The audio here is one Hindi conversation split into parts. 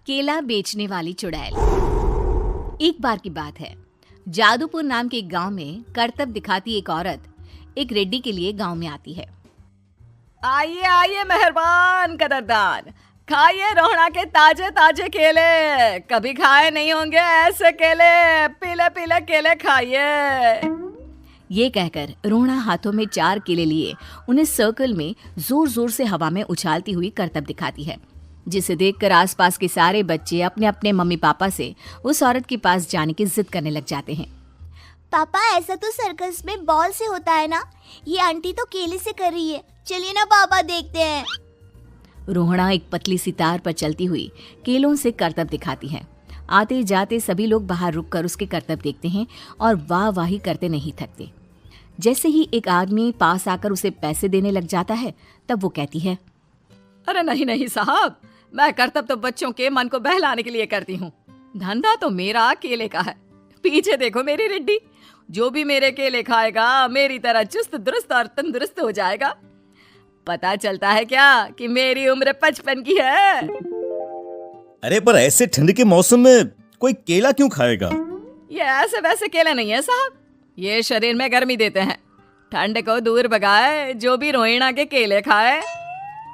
केला बेचने वाली चुड़ैल। एक बार की बात है, जादूपुर नाम के एक गांव में करतब दिखाती एक औरत एक रेड्डी के लिए गांव में आती है। आइए आइए मेहरबान कदरदान, खाइए रोहड़ा के ताजे ताजे केले। कभी खाए नहीं होंगे ऐसे केले, पीले पीले केले खाइए। ये कहकर रोहड़ा हाथों में 4 केले लिए उन्हें सर्कल में जोर जोर से हवा में उछालती हुई करतब दिखाती है, जिसे देखकर आसपास के सारे बच्चे अपने अपने मम्मी पापा से उस औरत के पास जाने की जिद करने लग जाते हैं। पापा, ऐसा तो सर्कस में बॉल से होता है ना, ये आंटी तो केले से कर रही है। चलिए ना पापा, देखते हैं। रोहड़ा एक पतली सी तार पर चलती हुई केलों से करतब दिखाती है। आते जाते सभी लोग बाहर रुककर उसके करतब देखते हैं और वाह वाही करते नहीं थकते। जैसे ही एक आदमी पास आकर उसे पैसे देने लग जाता है, तब वो कहती है, अरे नहीं नहीं साहब, मैं करतब तो बच्चों के मन को बहलाने के लिए करती हूँ। धंधा तो मेरा केले का है। पीछे देखो मेरी रेड्डी, जो भी मेरे केले खाएगा मेरी तरह चुस्त दुरुस्त और तंदुरुस्त हो जाएगा। पता चलता है क्या कि मेरी उम्र 55 की है। अरे पर ऐसे ठंड के मौसम में कोई केला क्यों खाएगा? ये ऐसे वैसे केले नहीं है साहब, ये शरीर में गर्मी देते हैं। ठंड को दूर भगाए जो भी रोहिणा के केले खाए।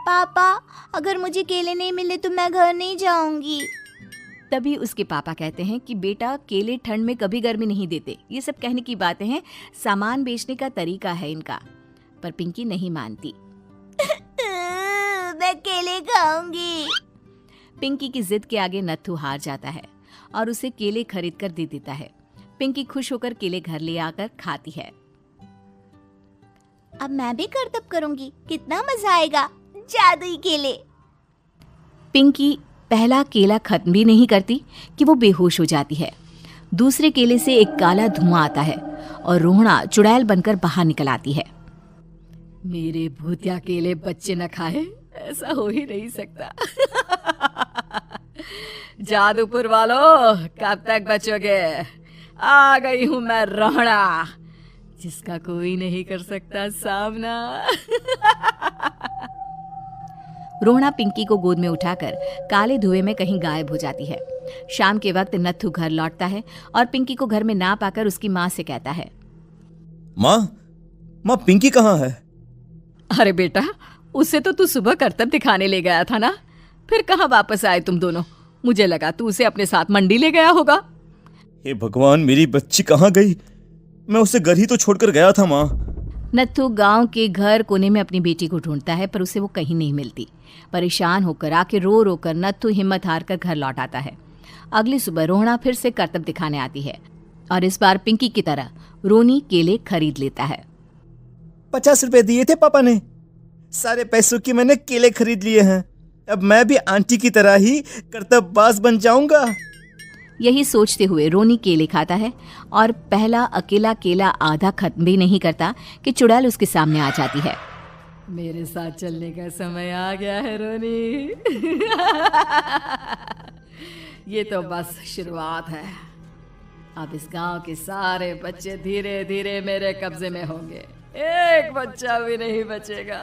पापा, अगर मुझे केले नहीं मिले तो मैं घर नहीं जाऊंगी। तभी उसके पापा कहते हैं कि बेटा, केले ठंड में कभी गर्मी नहीं देते। ये सब कहने की बातें हैं, सामान बेचने का तरीका है इनका। पर पिंकी नहीं मानती। मैं केले खाऊंगी। पिंकी की जिद के आगे नत्थू हार जाता है और उसे केले खरीद कर दे देता है। पिंकी खुश होकर केले घर ले आकर खाती है। अब मैं भी करतब करूंगी, कितना मजा आएगा। जादुई केले। पिंकी पहला केला खत्म भी नहीं करती कि वो बेहोश हो जाती है। दूसरे केले से एक काला धुआं आता है और रोहड़ा चुड़ैल बनकर बाहर निकल आती है। मेरे भूतिया केले बच्चे न खाए, ऐसा हो ही नहीं सकता। जादूपुर वालों, कब तक बचोगे? आ गई हूं मैं रोहड़ा, जिसका कोई नहीं कर सकता सामना। रोहड़ा पिंकी को गोद में उठाकर काले धुएं में कहीं गायब हो जाती है। शाम के वक्त नत्थू घर लौटता है और पिंकी को घर में ना पाकर उसकी माँ से कहता है, माँ पिंकी कहाँ है? अरे बेटा, उसे तो तू सुबह करतब दिखाने ले गया था ना, फिर कहाँ वापस आए तुम दोनों? मुझे लगा तू उसे अपने साथ मंडी ले गया होगा। हे भगवान, मेरी बच्ची कहाँ गई? मैं उसे घर ही तो छोड़कर गया था माँ। नत्थू गांव के घर कोने में अपनी बेटी को ढूंढता है, पर उसे वो कहीं नहीं मिलती। परेशान होकर आके रो रो कर नत्थू हिम्मत हार कर घर लौट आता है। अगली सुबह रोहड़ा फिर से करतब दिखाने आती है और इस बार पिंकी की तरह रोनी केले खरीद लेता है। 50 रुपए दिए थे पापा ने, सारे पैसों की मैंने केले खरीद लिए हैं। अब मैं भी आंटी की तरह ही करतबबाज बन जाऊंगा। यही सोचते हुए रोनी केले खाता है और पहला अकेला केला आधा खत्म भी नहीं करता कि चुड़ैल उसके सामने आ जाती है। मेरे साथ चलने का समय आ गया है रोनी। ये तो बस शुरुआत है। अब इस गांव के सारे बच्चे धीरे धीरे मेरे कब्जे में होंगे, एक बच्चा भी नहीं बचेगा।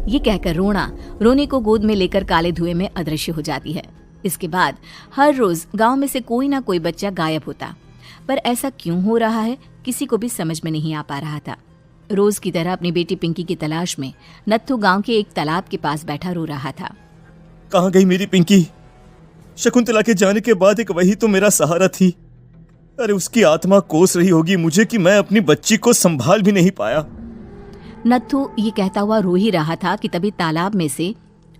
ये कहकर रोना रोनी को गोद में लेकर काले धुएं में अदृश्य हो जाती है। इसके बाद हर रोज गांव में से कोई ना कोई बच्चा गायब होता, पर ऐसा क्यों हो रहा है किसी को भी समझ में नहीं आ पा रहा था। रोज की तरह अपनी बेटी पिंकी की तलाश में नत्थू गांव के एक तालाब के पास बैठा रो रहा था। कहाँ गई मेरी पिंकी? शकुंतला के जाने के बाद एक वही तो मेरा सहारा थी। अरे उसकी आत्मा कोस रही होगी मुझे कि मैं अपनी बच्ची को संभाल भी नहीं पाया। नत्थू ये कहता हुआ रो ही रहा था कि तभी तालाब में से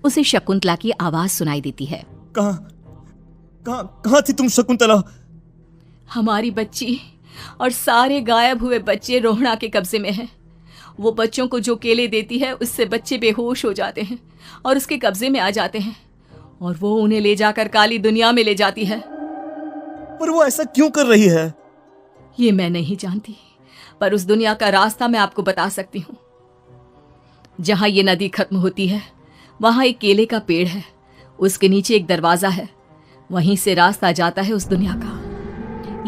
उसे शकुंतला की आवाज सुनाई देती है। कहाँ थी तुम शकुंतला? हमारी बच्ची और सारे गायब हुए बच्चे रोहड़ा के कब्जे में हैं। वो बच्चों को जो केले देती है उससे बच्चे बेहोश हो जाते हैं और उसके कब्जे में आ जाते हैं और वो उन्हें ले जाकर काली दुनिया में ले जाती है। पर वो ऐसा क्यों कर रही है? ये मैं नहीं जानती, पर उस दुनिया का रास्ता मैं आपको बता सकती हूँ। जहाँ ये नदी खत्म होती है वहाँ एक केले का पेड़ है, उसके नीचे एक दरवाजा है, वहीं से रास्ता जाता है उस दुनिया का।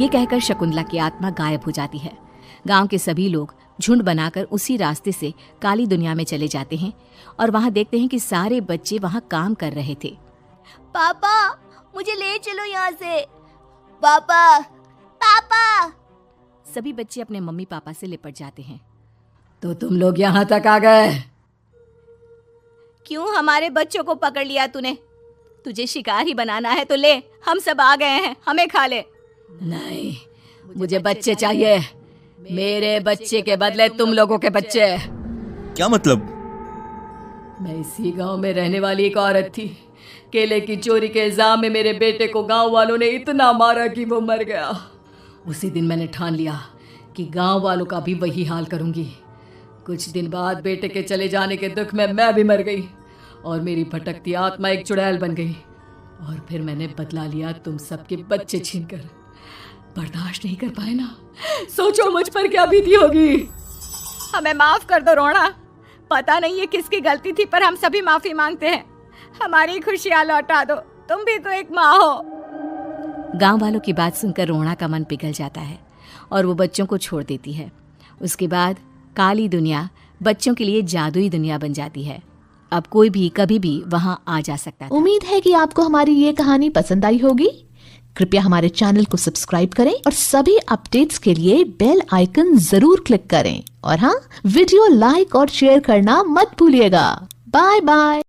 ये कहकर शकुंतला की आत्मा गायब हो जाती है। गांव के सभी लोग झुंड बनाकर उसी रास्ते से काली दुनिया में चले जाते हैं और वहां देखते हैं कि सारे बच्चे वहां काम कर रहे थे। पापा मुझे ले चलो यहाँ से। पापा पापा। सभी बच्चे अपने मम्मी पापा से लिपट जाते हैं। तो तुम लोग यहाँ तक आ गए? क्यों हमारे बच्चों को पकड़ लिया तूने? तुझे शिकार ही बनाना है तो ले, हम सब आ गए हैं, हमें खा ले। नहीं, मुझे बच्चे चाहिए। मेरे बच्चे के बदले तुम लोगों के बच्चे। क्या मतलब? मैं इसी गांव में रहने वाली एक औरत थी। केले की चोरी के इल्जाम में मेरे बेटे को गांव वालों ने इतना मारा कि वो मर गया। उसी दिन मैंने ठान लिया कि गांव वालों का भी वही हाल करूंगी। कुछ दिन बाद बेटे के चले जाने के दुख में मैं भी मर गई और मेरी भटकती आत्मा एक चुड़ैल बन गई। और फिर मैंने बदला लिया तुम सबके बच्चे छीनकर। बर्दाश्त नहीं कर पाए ना, सोचो मुझ पर क्या बीती होगी। हमें माफ कर दो रोना। पता नहीं ये किसकी गलती थी, पर हम सभी माफी मांगते हैं। हमारी खुशियां लौटा दो, तुम भी तो एक माँ हो। गांव वालों की बात सुनकर रोना का मन पिघल जाता है और वो बच्चों को छोड़ देती है। उसके बाद काली दुनिया बच्चों के लिए जादुई दुनिया बन जाती है। अब कोई भी कभी भी वहां आ जा सकता है। उम्मीद है कि आपको हमारी ये कहानी पसंद आई होगी। कृपया हमारे चैनल को सब्सक्राइब करें और सभी अपडेट्स के लिए बेल आइकन जरूर क्लिक करें। और हाँ, वीडियो लाइक और शेयर करना मत भूलिएगा। Bye bye.